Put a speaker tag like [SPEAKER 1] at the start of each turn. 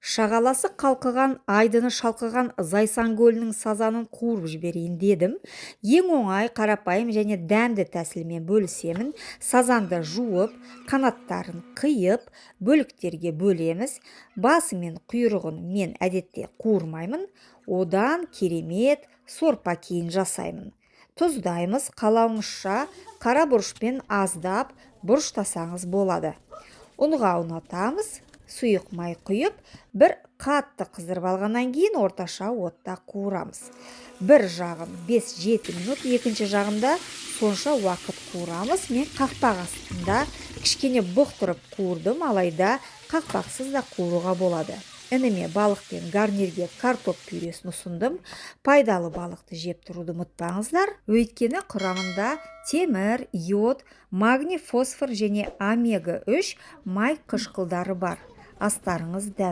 [SPEAKER 1] Шағаласы қалқыған, айдыны шалқыған Зайсан көлінің сазанын қуырып жіберейін дедім. Ең оңай, қарапайым және дәмді тәсілмен бөлісемін. Сазанды жуып, қанаттарын қиып, бөліктерге бөлеміз. Басы мен құйрығын мен әдетте қуырмаймын. Одан керемет сорпа кейін жасаймын. Тұздаймыз, қалауыңызша қара бұрышпен аздап бұрыштасаңыз болады. Ұнға ұнатамыз. Сұйық май құйып, бір қатты қыздырып алғаннан кейін орташа отта қуырамыз. Бір жағын 5-7 минут, екінші жағында сонша уақыт қуырамыз. Мен қақпақ астында кішкене бұқтырып қуырдым, алайда қақпақсыз да қуыруға болады. Ініме балық пен гарнирге картоп пюресін ұсындым. Пайдалы балықты жеп тұруды ұмытпаңыздар, өйткені құрамында темір, йод, магний, фосфор және омега 3 май қышқылдары бар. Астарыңыз дәмді.